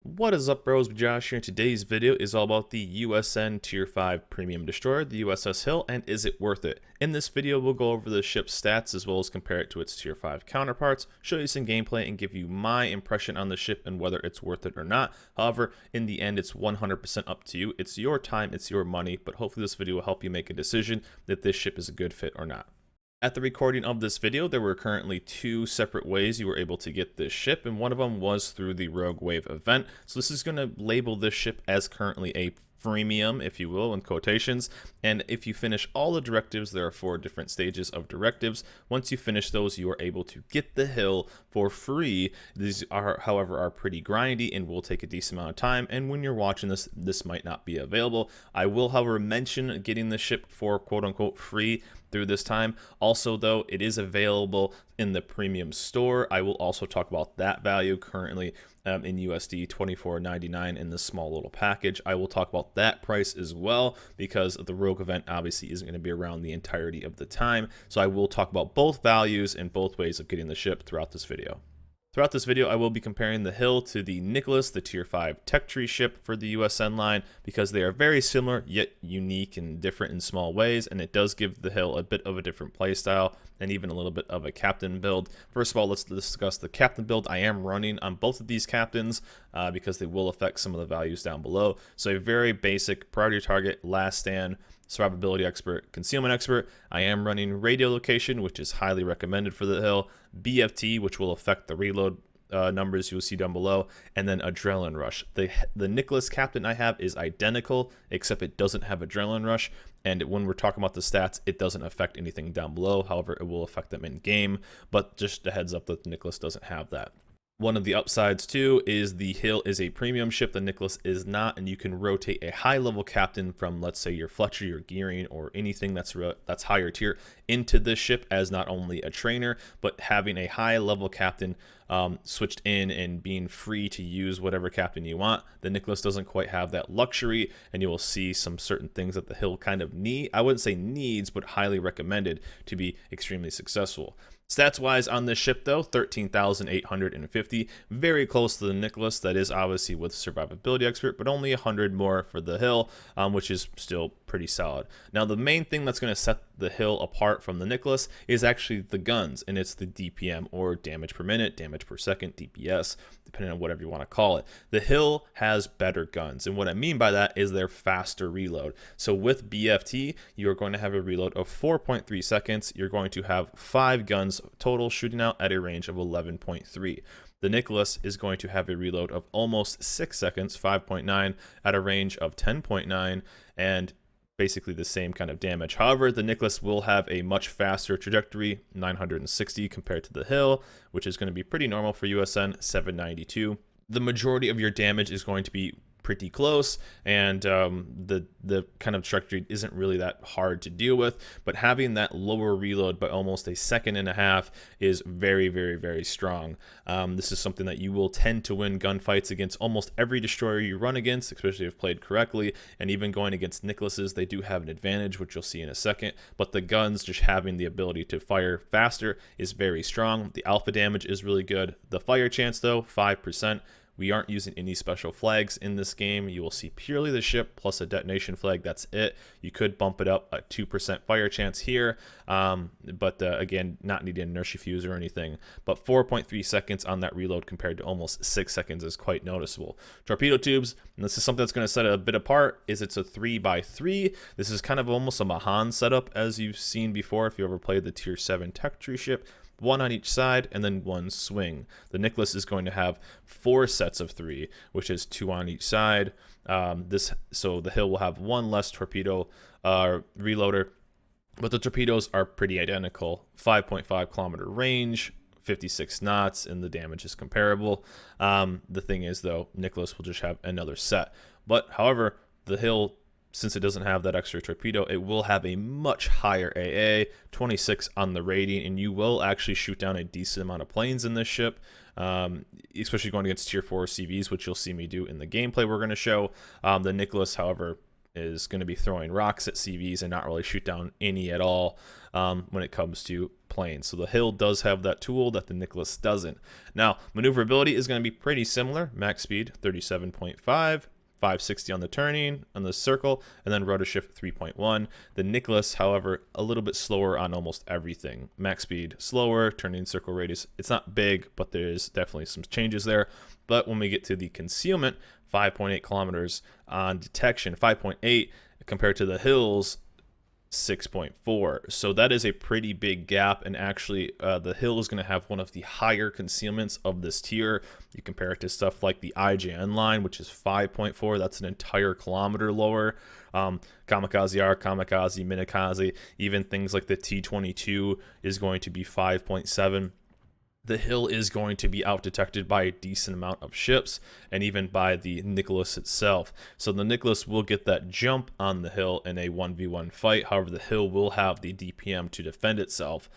What is up, bros? Josh here. Today's video is all about the USN Tier 5 Premium Destroyer, the USS Hill, and is it worth it? In this video, we'll go over the ship's stats as well as compare it to its Tier 5 counterparts, show you some gameplay, and give you my impression on the ship and whether it's worth it or not. However, in the end, it's 100% up to you. It's your time, it's your money, but hopefully this video will help you make a decision that this ship is a good fit or not. At the recording of this video, there were currently two separate ways you were able to get this ship, and one of them was through the Rogue Wave event. So this is going to label this ship as currently a freemium, if you will, in quotations. And if you finish all the directives, there are 4 different stages of directives. Once you finish those, you are able to get the hill for free. These are, however, are pretty grindy and will take a decent amount of time. And when you're watching this, this might not be available. I will, however, mention getting the ship for quote-unquote free through this time. Also, though, it is available in the premium store. I will also talk about that value currently in USD $24.99 in this small little package. I will talk about that price as well because the Rogue event obviously isn't going to be around the entirety of the time. So I will talk about both values and both ways of getting the ship throughout this video. Throughout this video, I will be comparing the Hill to the Nicholas, the Tier 5 Tech Tree ship for the USN line, because they are very similar, yet unique and different in small ways, and it does give the Hill a bit of a different playstyle and even a little bit of a captain build. First of all, let's discuss the captain build. I am running on both of these captains because they will affect some of the values down below. So a very basic priority target, last stand, survivability expert, concealment expert. I am running radio location, which is highly recommended for the Hill, BFT, which will affect the reload numbers you'll see down below, and then adrenaline rush. The Nicholas captain I have is identical, except it doesn't have adrenaline rush, and when we're talking about the stats, it doesn't affect anything down below. However, it will affect them in game, but just a heads up that the Nicholas doesn't have that. One of the upsides too is the Hill is a premium ship, the Nicholas is not, and you can rotate a high level captain from, let's say, your Fletcher, your Gearing, or anything that's higher tier into this ship as not only a trainer, but having a high level captain switched in and being free to use whatever captain you want. The Nicholas doesn't quite have that luxury, and you will see some certain things that the Hill kind of need. I wouldn't say needs, but highly recommended to be extremely successful. Stats wise on this ship though, 13,850, very close to the Nicholas. That is obviously with survivability expert, but only 100 more for the Hill, which is still pretty solid. Now the main thing that's going to set the Hill apart from the Nicholas is actually the guns, and it's the DPM, or damage per minute, damage per second, DPS, depending on whatever you want to call it. The Hill has better guns, and what I mean by that is their faster reload. So with BFT, you're going to have a reload of 4.3 seconds. You're going to have 5 guns total shooting out at a range of 11.3. The Nicholas is going to have a reload of almost 6 seconds, 5.9, at a range of 10.9, and basically the same kind of damage. However, the Nicholas will have a much faster trajectory, 960 compared to the Hill, which is going to be pretty normal for USN, 792. The majority of your damage is going to be pretty close, and the kind of trajectory isn't really that hard to deal with, but having that lower reload by almost a second and a half is very, very, very strong. This is something that you will tend to win gunfights against almost every destroyer you run against, especially if played correctly, and even going against Nicholases, they do have an advantage, which you'll see in a second, but the guns just having the ability to fire faster is very strong. The alpha damage is really good. The fire chance though, 5%. We aren't using any special flags in this game. You will see purely the ship plus a detonation flag. That's it. You could bump it up a 2% fire chance here, but again, not needing an inertia fuse or anything. But 4.3 seconds on that reload compared to almost 6 seconds is quite noticeable. Torpedo tubes, and this is something that's going to set it a bit apart, is it's a 3x3. This is kind of almost a Mahan setup as you've seen before if you ever played the Tier 7 Tech Tree ship. 1 on each side and then 1 swing. The Nicholas is going to have 4 sets of 3, which is 2 on each side. So the Hill will have 1 less torpedo reloader, but the torpedoes are pretty identical. 5.5 kilometer range, 56 knots, and the damage is comparable. The thing is though, Nicholas will just have another set. But however, the Hill, since it doesn't have that extra torpedo, it will have a much higher AA, 26 on the rating, and you will actually shoot down a decent amount of planes in this ship, especially going against Tier 4 CVs, which you'll see me do in the gameplay we're going to show. The Nicholas, however, is going to be throwing rocks at CVs and not really shoot down any at all when it comes to planes. So the Hill does have that tool that the Nicholas doesn't. Now, maneuverability is going to be pretty similar. Max speed 37.5, 560 on the turning, on the circle, and then rotor shift 3.1. The Nicholas, however, a little bit slower on almost everything. Max speed slower, turning circle radius, it's not big, but there's definitely some changes there. But when we get to the concealment, 5.8 kilometers on detection, 5.8 compared to the Hill's 6.4. So that is a pretty big gap, and actually the Hill is going to have one of the higher concealments of this tier. You compare it to stuff like the IJN line, which is 5.4. That's an entire kilometer lower. Kamikaze R, Kamikaze, Minikaze, even things like the T-22 is going to be 5.7. The Hill is going to be out detected by a decent amount of ships and even by the Nicholas itself. So the Nicholas will get that jump on the Hill in a 1v1 fight. However, the Hill will have the DPM to defend itself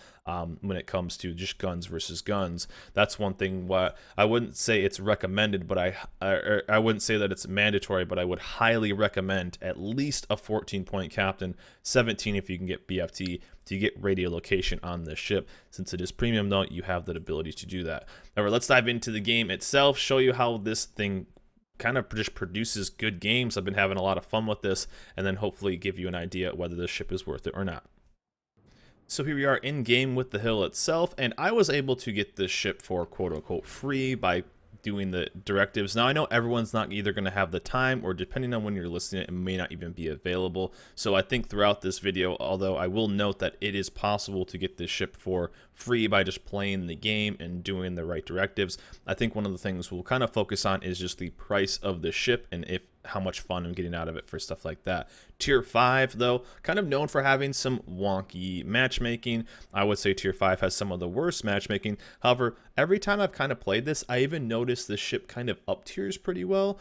when it comes to just guns versus guns. That's one thing. What I wouldn't say it's recommended, but I wouldn't say that it's mandatory, but I would highly recommend at least a 14-point captain, 17 if you can get BFT, to get radio location on this ship. Since it is premium though, you have that ability to do that. However, let's dive into the game itself, show you how this thing kind of just produces good games. I've been having a lot of fun with this, and then hopefully give you an idea whether this ship is worth it or not. So here we are in game with the Hill itself, and I was able to get this ship for quote-unquote free by doing the directives. Now, I know everyone's not either going to have the time, or depending on when you're listening, it may not even be available. So I think throughout this video, although I will note that it is possible to get this ship for free by just playing the game and doing the right directives, I think one of the things we'll kind of focus on is just the price of the ship and how much fun I'm getting out of it for stuff like that. Tier 5, though, kind of known for having some wonky matchmaking. I would say Tier 5 has some of the worst matchmaking. However, every time I've kind of played this, I even noticed the ship kind of up tiers pretty well,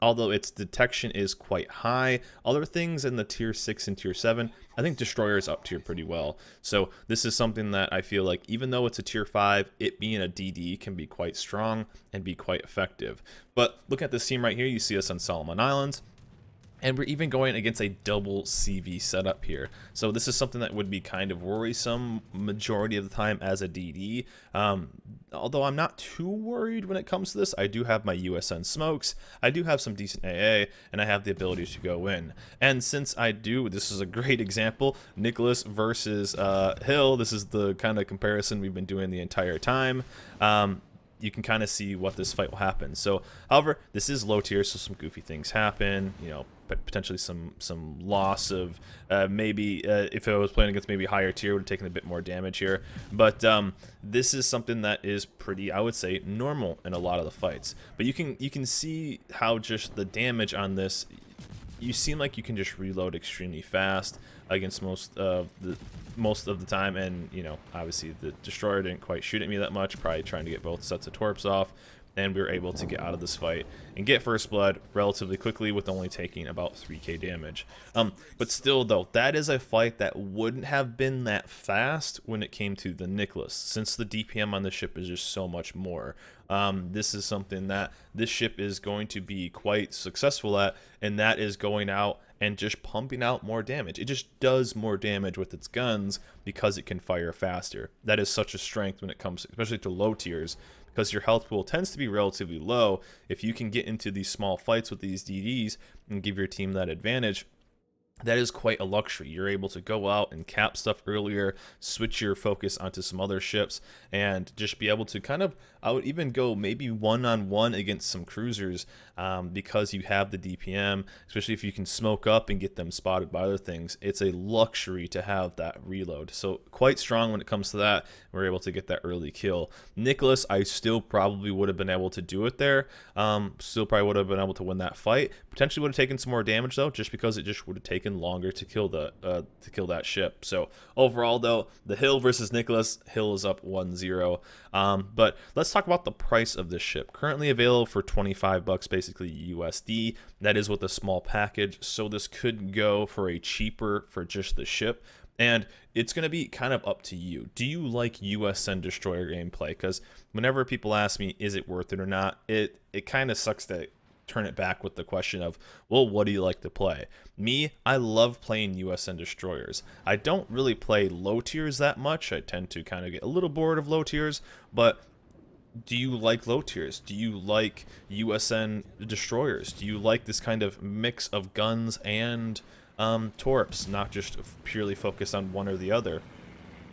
although its detection is quite high. Other things in the Tier 6 and Tier 7, I think Destroyer is up tier pretty well. So this is something that I feel like, even though it's a Tier 5, it being a DD can be quite strong and be quite effective. But look at this team right here. You see us on Solomon Islands. And we're even going against a double CV setup here. So this is something that would be kind of worrisome majority of the time as a DD. Although I'm not too worried when it comes to this. I do have my USN smokes. I do have some decent AA, and I have the ability to go in. And since I do, this is a great example, Nicholas versus Hill. This is the kind of comparison we've been doing the entire time. You can kind of see what this fight will happen. So, however, this is low tier, so some goofy things happen. You know, potentially some loss of maybe if I was playing against maybe higher tier, would have taken a bit more damage here. But this is something that is pretty, I would say, normal in a lot of the fights. But you can see how just the damage on this. You seem like you can just reload extremely fast against most of the time, and you know, obviously the Destroyer didn't quite shoot at me that much, probably trying to get both sets of torps off, and we were able to get out of this fight and get first blood relatively quickly with only taking about 3k damage. But still though, that is a fight that wouldn't have been that fast when it came to the Nicholas, since the DPM on the ship is just so much more. This is something that this ship is going to be quite successful at, and that is going out and just pumping out more damage. It just does more damage with its guns because it can fire faster. That is such a strength when it comes, especially to low tiers, because your health pool tends to be relatively low. If you can get into these small fights with these DDs and give your team that advantage, that is quite a luxury. You're able to go out and cap stuff earlier, switch your focus onto some other ships, and just be able to kind of, I would even go maybe one-on-one against some cruisers because you have the DPM, especially if you can smoke up and get them spotted by other things. It's a luxury to have that reload. So quite strong when it comes to that. We're able to get that early kill. Nicholas, I still probably would have been able to do it there. Still probably would have been able to win that fight. Potentially would have taken some more damage though, just because it just would have taken longer to kill that ship. So overall though, the Hill versus Nicholas, Hill is up 1-0. But let's talk about the price of this ship. Currently available for 25 bucks, basically USD. That is with a small package, so this could go for a cheaper for just the ship. And it's going to be kind of up to you. Do you like USN Destroyer gameplay? Because whenever people ask me, is it worth it or not, it kind of sucks that turn it back with the question of, well, what do you like to play? Me, I love playing USN destroyers. I don't really play low tiers that much. I tend to kind of get a little bored of low tiers, but do you like low tiers? Do you like USN destroyers? Do you like this kind of mix of guns and torps, not just purely focused on one or the other?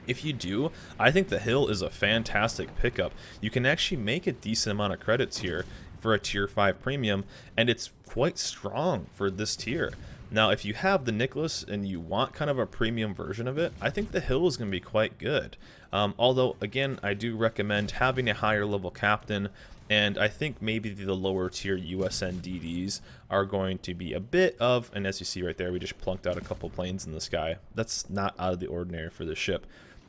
If you do, I think the Hill is a fantastic pickup. You can actually make a decent amount of credits here for a tier 5 premium, and it's quite strong for this tier. Now, if you have the Nicholas and you want kind of a premium version of it, I think the Hill is going to be quite good. Although, again, I do recommend having a higher level captain, and I think maybe the lower tier USN DDs are going to be a bit of, and as you see right there, we just plunked out a couple planes in the sky. That's not out of the ordinary for the ship.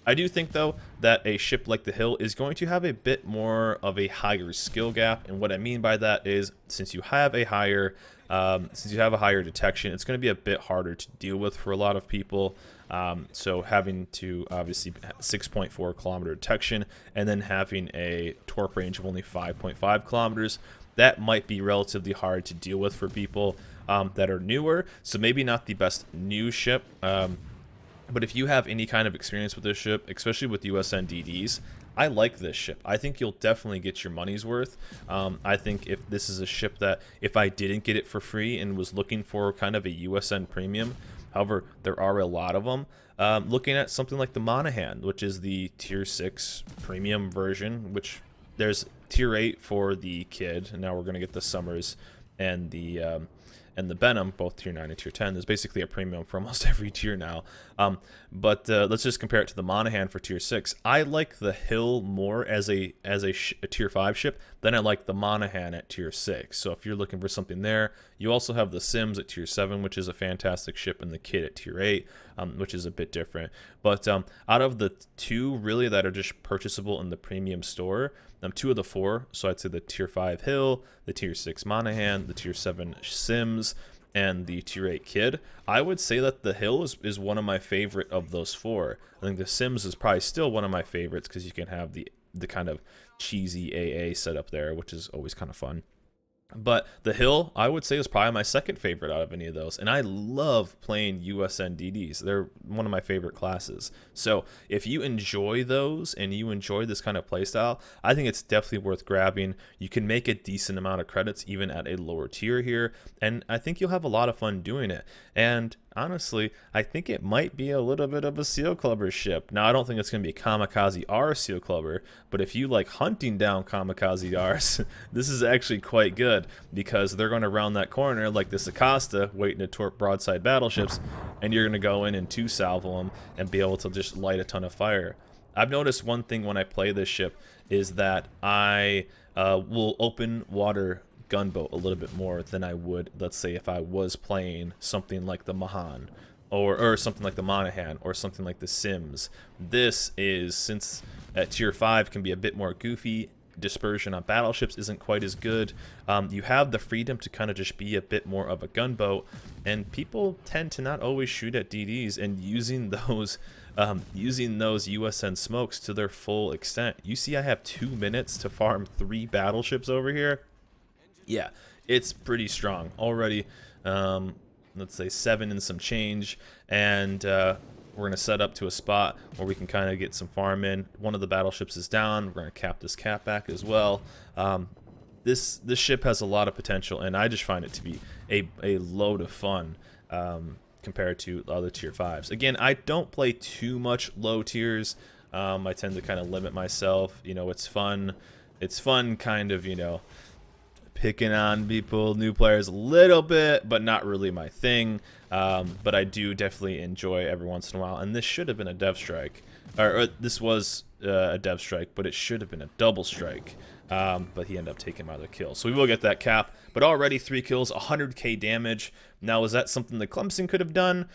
I do think, though, that a ship like the Hill is going to have a bit more of a higher skill gap, and what I mean by that is since you have a higher detection, it's going to be a bit harder to deal with for a lot of people. So having to obviously 6.4 kilometer detection and then having a torp range of only 5.5 kilometers, that might be relatively hard to deal with for people that are newer. So maybe not the best new ship. But if you have any kind of experience with this ship, especially with USN DDs, I like this ship. I think you'll definitely get your money's worth. I think if this is a ship that if I didn't get it for free and was looking for kind of a USN premium, however, there are a lot of them, looking at something like the Monahan, which is the tier 6 premium version, which there's tier 8 for the Kid, and now we're going to get the Summers and the Benham, both tier 9 and tier 10. There's basically a premium for almost every tier now. But let's just compare it to the Monahan for tier 6. I like the Hill more as a tier 5 ship than I like the Monahan at tier 6. So if you're looking for something there, you also have the Sims at tier 7, which is a fantastic ship, and the Kid at tier 8, which is a bit different. But out of the two really that are just purchasable in the premium store, 2 of the 4, so I'd say the tier 5 Hill, the tier 6 Monahan, the tier 7 Sims, and the tier 8 Kid, I would say that the Hill is one of my favorite of those 4. I think the Sims is probably still one of my favorites because you can have the kind of cheesy AA setup there, which is always kind of fun. But the Hill, I would say, is probably my second favorite out of any of those. And I love playing USN DDs. They're one of my favorite classes. So if you enjoy those and you enjoy this kind of playstyle, I think it's definitely worth grabbing. You can make a decent amount of credits even at a lower tier here. And I think you'll have a lot of fun doing it. And honestly, I think it might be a little bit of a Seal Clubber ship. Now, I don't think it's going to be a Kamikaze R Seal Clubber, but if you like hunting down Kamikaze Rs, this is actually quite good because they're going to round that corner like this Acosta waiting to torp broadside battleships, and you're going to go in and 2-salvo them and be able to just light a ton of fire. I've noticed one thing when I play this ship is that I will open water gunboat a little bit more than I would, let's say, if I was playing something like the Mahan or something like the Monahan or something like the Sims. This is, since at tier 5 can be a bit more goofy, dispersion on battleships isn't quite as good, you have the freedom to kind of just be a bit more of a gunboat, and people tend to not always shoot at DDs, and using those USN smokes to their full extent. You see I have 2 minutes to farm 3 battleships over here. Yeah, it's pretty strong already. Let's say 7 and some change, and we're going to set up to a spot where we can kind of get some farm in. One of the battleships is down. We're going to cap this cap back as well. This ship has a lot of potential, and I just find it to be a load of fun compared to other tier 5s. Again, I don't play too much low tiers. I tend to kind of limit myself. You know, it's fun. It's fun kind of, you know, picking on people, new players a little bit, but not really my thing. But I do definitely enjoy every once in a while. And this should have been a dev strike, or this was a dev strike, but it should have been a double strike. But he ended up taking my other kill. So we will get that cap. But already 3 kills, 100k damage. Now, is that something that Clemson could have done?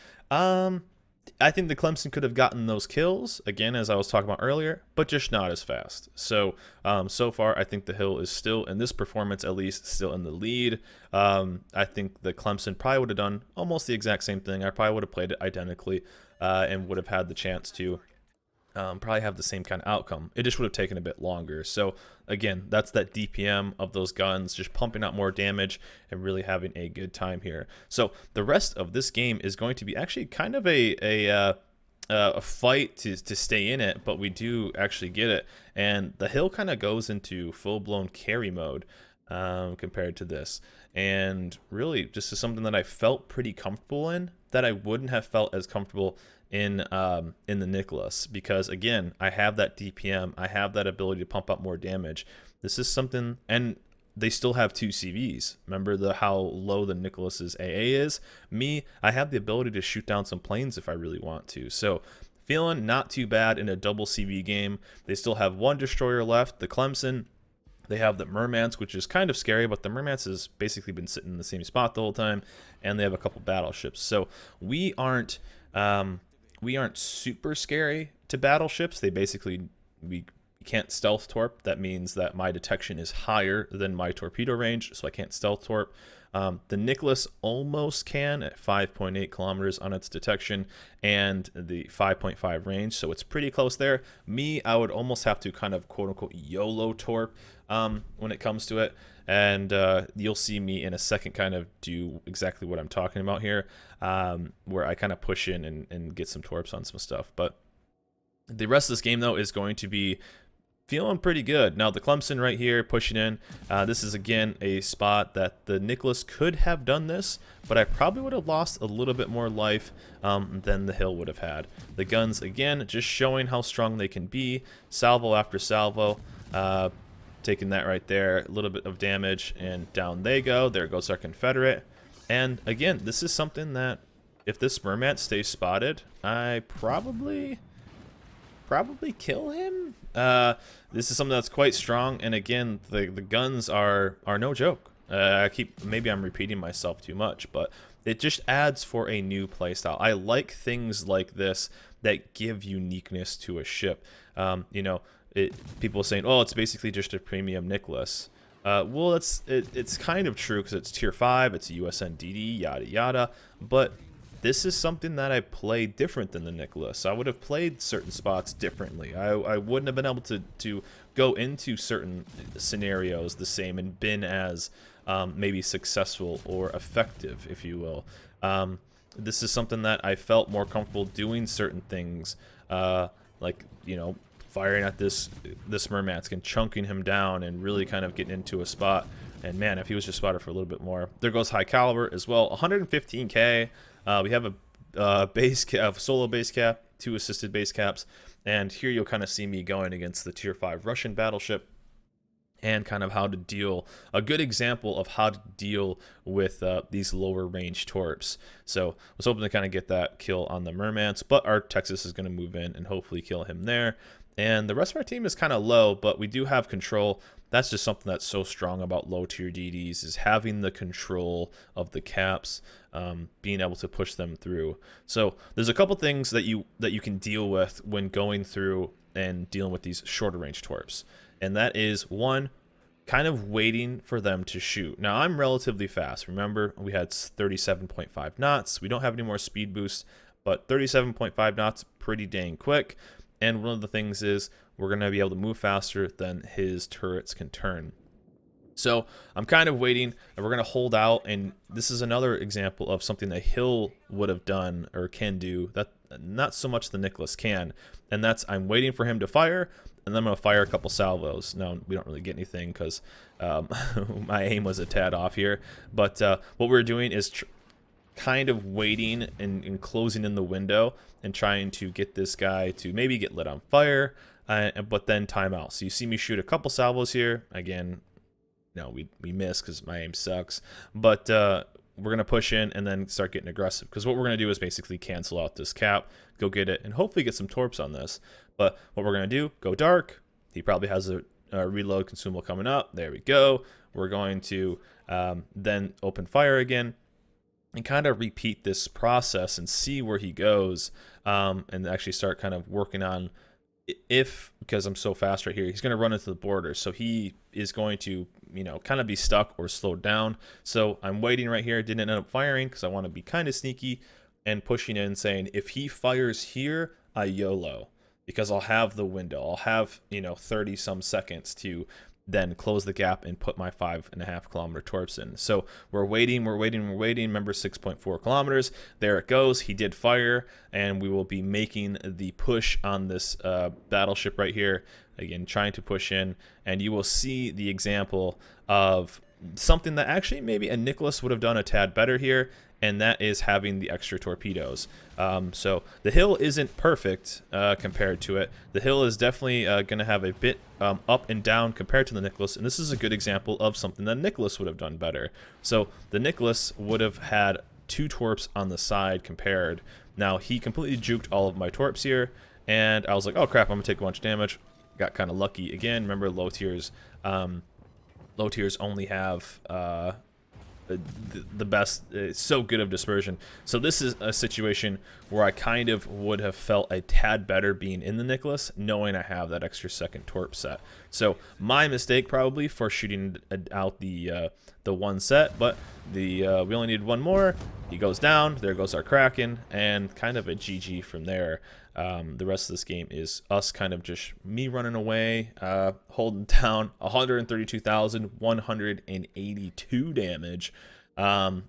I think the Clemson could have gotten those kills, again, as I was talking about earlier, but just not as fast. So, so far, I think the Hill is still, in this performance at least, still in the lead. I think the Clemson probably would have done almost the exact same thing. I probably would have played it identically and would have had the chance to probably have the same kind of outcome. It just would have taken a bit longer. So again, that's that DPM of those guns, just pumping out more damage and really having a good time here. So the rest of this game is going to be actually kind of a fight to stay in it, but we do actually get it. And the hill kind of goes into full-blown carry mode compared to this. And really, just is something that I felt pretty comfortable in, that I wouldn't have felt as comfortable in the Nicholas, because again, I have that DPM, I have that ability to pump up more damage. This is something, and they still have 2 CVs. Remember how low the Nicholas's AA is? Me, I have the ability to shoot down some planes if I really want to. So feeling not too bad in a double CV game. They still have 1 destroyer left, the Clemson. They have the Murmansk, which is kind of scary, but the Murmansk has basically been sitting in the same spot the whole time, and they have a couple battleships. So we aren't super scary to battleships. They basically, we can't stealth torp. That means that my detection is higher than my torpedo range, so I can't stealth torp. The Nicholas almost can at 5.8 kilometers on its detection and the 5.5 range, so it's pretty close there. Me, I would almost have to kind of quote-unquote YOLO torp when it comes to it, and you'll see me in a second kind of do exactly what I'm talking about here, where I kind of push in and get some torps on some stuff. But the rest of this game, though, is going to be feeling pretty good. Now, the Clemson right here pushing in. This is, again, a spot that the Nicholas could have done this, but I probably would have lost a little bit more life than the hill would have had. The guns, again, just showing how strong they can be. Salvo after salvo. Taking that right there. A little bit of damage, and down they go. There goes our Confederate. And, again, this is something that if this Murmansk stays spotted, I probably kill him. This is something that's quite strong, and again, the guns are no joke. Maybe I'm repeating myself too much, but it just adds for a new playstyle. I like things like this that give uniqueness to a ship. You know, people saying, "Oh, it's basically just a premium Nicholas." Well, it's kind of true because it's tier 5, it's a USN/DD, yada yada, but this is something that I play different than the Nicholas. I would have played certain spots differently. I wouldn't have been able to go into certain scenarios the same and been as maybe successful or effective, if you will. This is something that I felt more comfortable doing certain things, like, you know, firing at this Murmansk and chunking him down and really kind of getting into a spot. And man, if he was just spotted for a little bit more. There goes high caliber as well. 115k. We have a base cap, solo base cap, 2 assisted base caps, and here you'll kind of see me going against the tier 5 Russian battleship and kind of how to deal, a good example of how to deal with these lower range torps. So I was hoping to kind of get that kill on the Murmansk, but our Texas is going to move in and hopefully kill him there. And the rest of our team is kind of low, but we do have control. That's just something that's so strong about low tier DDs, is having the control of the caps, being able to push them through. So there's a couple things that you can deal with when going through and dealing with these shorter range torps. And that is, one, kind of waiting for them to shoot. Now, I'm relatively fast. Remember, we had 37.5 knots. We don't have any more speed boosts, but 37.5 knots, pretty dang quick. And one of the things is we're going to be able to move faster than his turrets can turn. So I'm kind of waiting, and we're going to hold out. And this is another example of something that Hill would have done or can do that not so much the Nicholas can. And that's, I'm waiting for him to fire, and then I'm going to fire a couple salvos. Now, we don't really get anything because my aim was a tad off here. But what we're doing is kind of waiting and closing in the window and trying to get this guy to maybe get lit on fire, but then time out. So you see me shoot a couple salvos here. Again, no, we miss because my aim sucks. But we're going to push in and then start getting aggressive, because what we're going to do is basically cancel out this cap, go get it, and hopefully get some torps on this. But what we're going to do, go dark. He probably has a reload consumable coming up. There we go. We're going to then open fire again and kind of repeat this process and see where he goes, and actually start kind of working on, if, because I'm so fast right here, he's going to run into the border. So he is going to, you know, kind of be stuck or slowed down. So I'm waiting right here. Didn't end up firing because I want to be kind of sneaky and pushing in, saying, if he fires here, I YOLO. because I'll have the window. I'll have, 30 some seconds to then close the gap and put my 5.5 kilometer torps in. So we're waiting. Remember, 6.4 kilometers. There it goes. He did fire, and we will be making the push on this battleship right here. Again, trying to push in, and you will see the example of something that actually maybe a Nicholas would have done a tad better here, and that is having the extra torpedoes. So the Hill isn't perfect compared to it. The Hill is definitely going to have a bit up and down compared to the Nicholas, and this is a good example of something that Nicholas would have done better. So the Nicholas would have had 2 torps on the side compared. Now he completely juked all of my torps here, and I was like, oh crap, I'm gonna take a bunch of damage. Got kind of lucky again. Remember, low tiers only have the best. It's so good of dispersion. So this is a situation where I kind of would have felt a tad better being in the Nicholas, knowing I have that extra second torp set. So my mistake probably for shooting out the one set, but we only need one more. He goes down. There goes our Kraken, and kind of a GG from there. The rest of this game is us kind of just me running away, holding down 132,182 damage, 5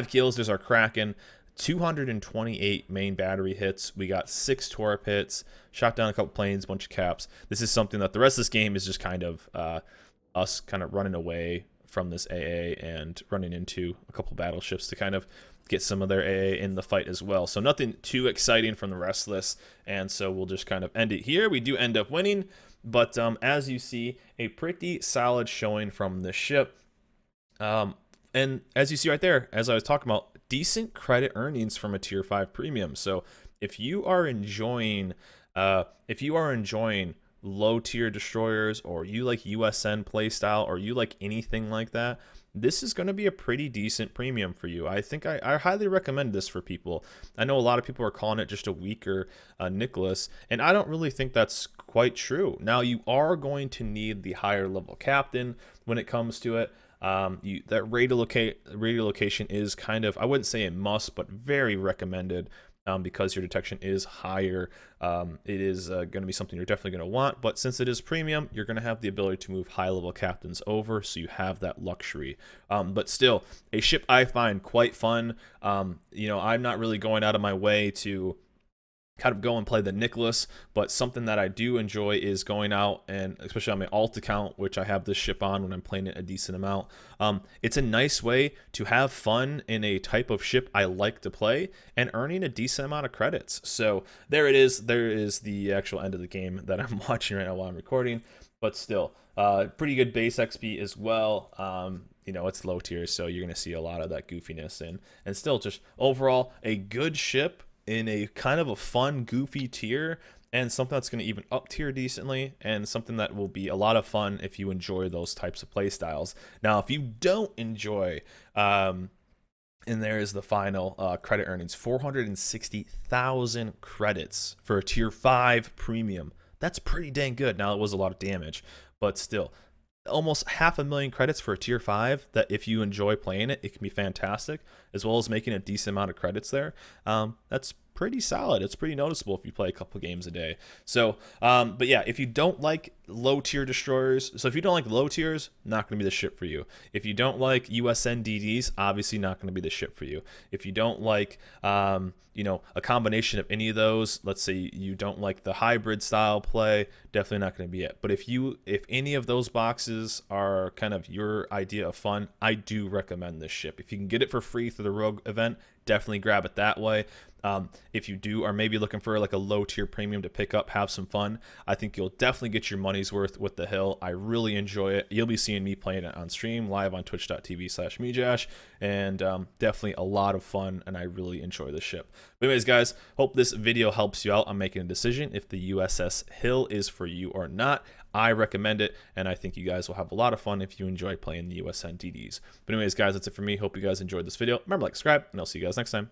kills. There's our Kraken, 228 main battery hits. We got 6 torp hits, shot down a couple planes, bunch of caps. This is something that the rest of this game is just kind of us kind of running away from this AA and running into a couple battleships to kind of get some of their AA in the fight as well. So nothing too exciting from the rest of this, and so we'll just kind of end it here. We do end up winning, but as you see, a pretty solid showing from the ship. And as you see right there, as I was talking about, decent credit earnings from a tier 5 premium. So if you are enjoying low tier destroyers, or you like USN playstyle, or you like anything like that, this is going to be a pretty decent premium for you. I think I highly recommend this for people. I know a lot of people are calling it just a weaker Nicholas, and I don't really think that's quite true. Now, you are going to need the higher level captain when it comes to it. That radio location is kind of, I wouldn't say a must, but very recommended. Because your detection is higher. It is going to be something you're definitely going to want, but since it is premium, you're going to have the ability to move high-level captains over, so you have that luxury. But still, a ship I find quite fun. I'm not really going out of my way to kind of go and play the Nicholas, but something that I do enjoy is going out, and especially on my alt account, which I have this ship on when I'm playing it a decent amount. It's a nice way to have fun in a type of ship I like to play and earning a decent amount of credits. So there it is. There is the actual end of the game that I'm watching right now while I'm recording, but still pretty good base XP as well. It's low tier, so you're going to see a lot of that goofiness, and still just overall a good ship in a kind of a fun, goofy tier, and something that's going to even up tier decently, and something that will be a lot of fun if you enjoy those types of play styles. Now, if you don't enjoy, and there is the final credit earnings, 460,000 credits for a tier 5 premium. That's pretty dang good. Now, it was a lot of damage, but still, almost 500,000 credits for a tier 5, that if you enjoy playing it, it can be fantastic, as well as making a decent amount of credits there. That's pretty solid. It's pretty noticeable if you play a couple games a day. So but yeah, if you don't like low tier destroyers, so if you don't like low tiers, not going to be the ship for you. If you don't like USN DDs, obviously not going to be the ship for you. If you don't like a combination of any of those, let's say you don't like the hybrid style play, definitely not going to be it. But if any of those boxes are kind of your idea of fun, I do recommend this ship. If you can get it for free through the Rogue event, definitely grab it that way. If you are maybe looking for like a low tier premium to pick up, have some fun, I think you'll definitely get your money's worth with the Hill. I really enjoy it. You'll be seeing me playing it on stream live on twitch.tv/mejash, and definitely a lot of fun, and I really enjoy the ship. But anyways, guys, hope this video helps you out on making a decision if the USS Hill is for you or not. I recommend it, and I think you guys will have a lot of fun if you enjoy playing the USN DDs. But anyways, guys, that's it for me. Hope you guys enjoyed this video. Remember, like, subscribe, and I'll see you guys next time.